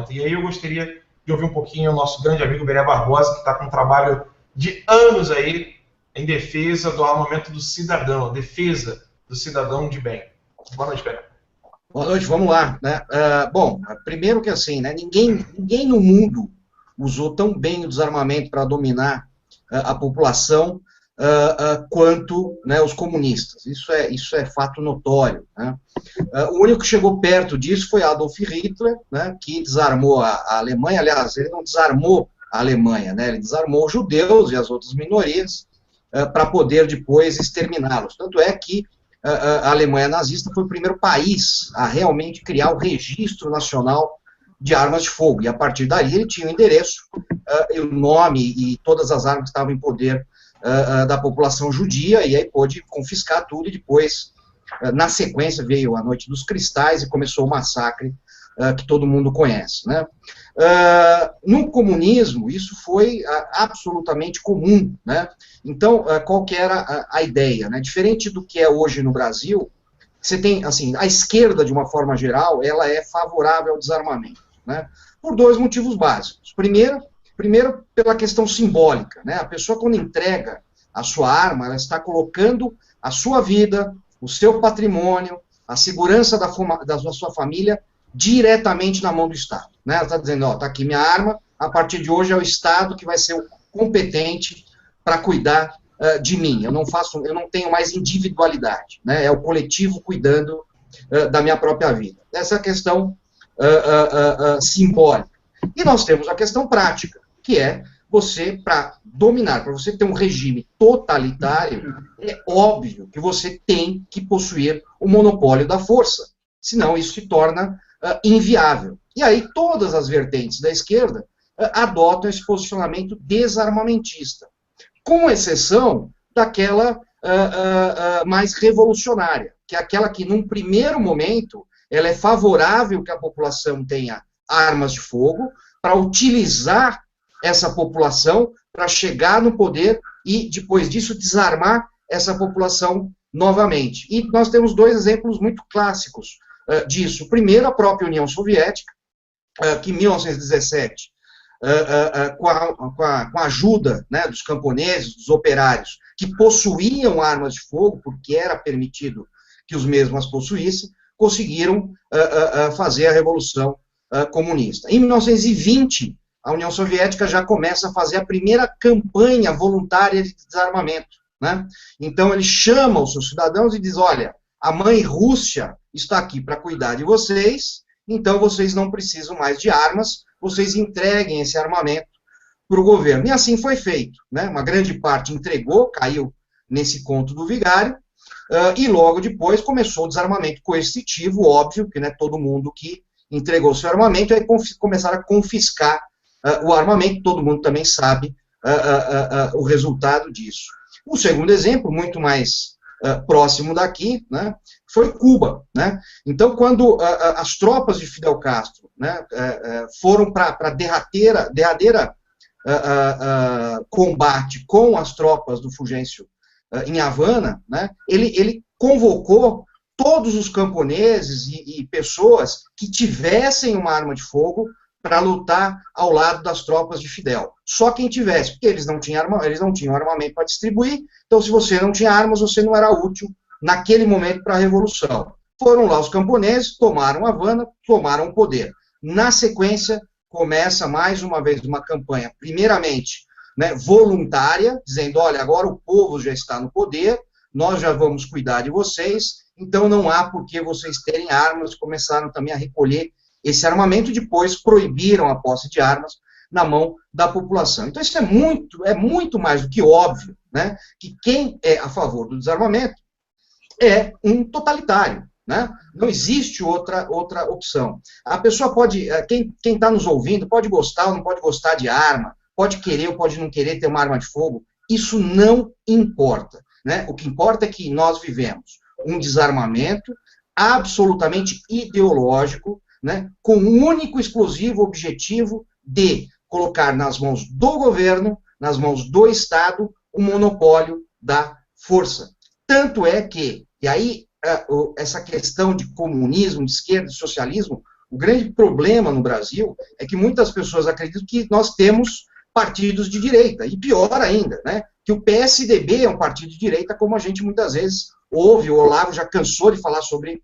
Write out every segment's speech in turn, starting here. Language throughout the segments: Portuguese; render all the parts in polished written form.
desarmamento. E aí eu gostaria de ouvir um pouquinho o nosso grande amigo Beré Barbosa, que está com um trabalho de anos aí em defesa do armamento do cidadão, defesa do cidadão de bem. Boa noite, Beré. Boa noite, vamos lá. Né? Bom, primeiro que assim, né, ninguém no mundo usou tão bem o desarmamento para dominar a população quanto, né, os comunistas. Isso é fato notório. Né? O único que chegou perto disso foi Adolf Hitler, né, que desarmou a Alemanha. Aliás, ele não desarmou a Alemanha, né, ele desarmou os judeus e as outras minorias para poder depois exterminá-los. Tanto é que a Alemanha nazista foi o primeiro país a realmente criar o registro nacional de armas de fogo, e a partir daí ele tinha o endereço, o nome e todas as armas que estavam em poder da população judia, e aí pôde confiscar tudo, e depois, na sequência, veio a Noite dos Cristais e começou o massacre que todo mundo conhece. Né? No comunismo, isso foi absolutamente comum. Né? Então, qual que era a ideia? Né? Diferente do que é hoje no Brasil, você tem, assim, a esquerda, de uma forma geral, ela é favorável ao desarmamento, né? Por dois motivos básicos. Primeiro, pela questão simbólica, né? A pessoa, quando entrega a sua arma, ela está colocando a sua vida, o seu patrimônio, a segurança da sua família diretamente na mão do Estado. Né? Ela está dizendo, ó, tá aqui minha arma, a partir de hoje é o Estado que vai ser o competente para cuidar de mim. Eu não tenho mais individualidade, né? É o coletivo cuidando da minha própria vida. Essa é a questão simbólica. E nós temos a questão prática, que é você, para dominar, para você ter um regime totalitário, é óbvio que você tem que possuir o monopólio da força, senão isso se torna inviável. E aí todas as vertentes da esquerda adotam esse posicionamento desarmamentista, com exceção daquela mais revolucionária, que é aquela que, num primeiro momento, ela é favorável que a população tenha armas de fogo, para utilizar essa população para chegar no poder e, depois disso, desarmar essa população novamente. E nós temos dois exemplos muito clássicos disso. Primeiro, a própria União Soviética, que em 1917, com a ajuda, né, dos camponeses, dos operários, que possuíam armas de fogo, porque era permitido que os mesmos as possuíssem, conseguiram fazer a Revolução Comunista. Em 1920, a União Soviética já começa a fazer a primeira campanha voluntária de desarmamento. Né? Então, ele chama os seus cidadãos e diz, olha, a mãe Rússia está aqui para cuidar de vocês, então vocês não precisam mais de armas, vocês entreguem esse armamento para o governo. E assim foi feito. Né? Uma grande parte entregou, caiu nesse conto do vigário, e logo depois começou o desarmamento coercitivo, óbvio, que não é todo mundo que entregou seu armamento, aí começaram a confiscar o armamento, todo mundo também sabe o resultado disso. O segundo exemplo, muito mais próximo daqui, né, foi Cuba. Né? Então, quando as tropas de Fidel Castro, né, foram para a derradeira combate com as tropas do Fulgêncio em Havana, né, ele convocou todos os camponeses e pessoas que tivessem uma arma de fogo para lutar ao lado das tropas de Fidel. Só quem tivesse, porque eles não tinham armamento para distribuir, então se você não tinha armas, você não era útil naquele momento para a Revolução. Foram lá os camponeses, tomaram Havana, tomaram o poder. Na sequência, começa mais uma vez uma campanha, primeiramente, né, voluntária, dizendo, olha, agora o povo já está no poder, nós já vamos cuidar de vocês, então não há por que vocês terem armas. Começaram também a recolher esse armamento, e depois proibiram a posse de armas na mão da população. Então isso é muito mais do que óbvio, né, que quem é a favor do desarmamento é um totalitário. Né? Não existe outra opção. A pessoa pode, quem está nos ouvindo, pode gostar ou não pode gostar de arma, pode querer ou pode não querer ter uma arma de fogo, isso não importa. Né? O que importa é que nós vivemos um desarmamento absolutamente ideológico, né, com um único exclusivo objetivo de colocar nas mãos do governo, nas mãos do Estado, o monopólio da força. Tanto é que, e aí essa questão de comunismo, de esquerda, de socialismo, O grande problema no Brasil é que muitas pessoas acreditam que nós temos partidos de direita, e pior ainda, né, que o PSDB é um partido de direita, como a gente muitas vezes ouve, o Olavo já cansou de falar sobre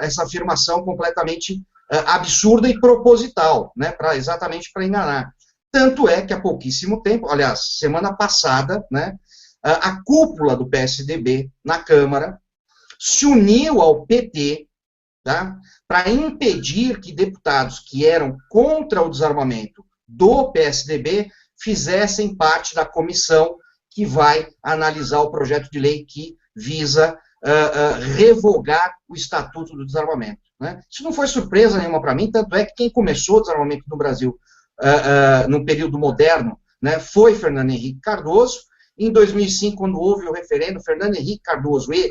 essa afirmação completamente absurda e proposital, né, exatamente para enganar. Tanto é que há pouquíssimo tempo, aliás, semana passada, né, a cúpula do PSDB na Câmara se uniu ao PT, tá, para impedir que deputados que eram contra o desarmamento do PSDB fizessem parte da comissão que vai analisar o projeto de lei que visa revogar o Estatuto do Desarmamento. Né? Isso não foi surpresa nenhuma para mim, tanto é que quem começou o desarmamento no Brasil no período moderno, né, foi Fernando Henrique Cardoso. Em 2005, quando houve o referendo, Fernando Henrique Cardoso e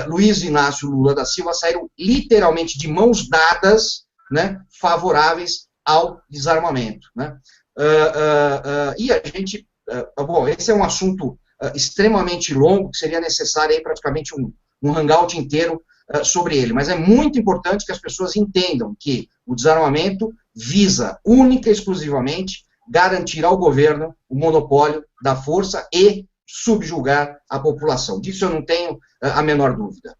Luiz Inácio Lula da Silva saíram literalmente de mãos dadas, né, favoráveis ao desarmamento. Né? E a gente... bom, esse é um assunto extremamente longo, que seria necessário aí praticamente um hangout inteiro sobre ele, mas é muito importante que as pessoas entendam que o desarmamento visa única e exclusivamente garantir ao governo o monopólio da força e subjugar a população. Disso eu não tenho a menor dúvida.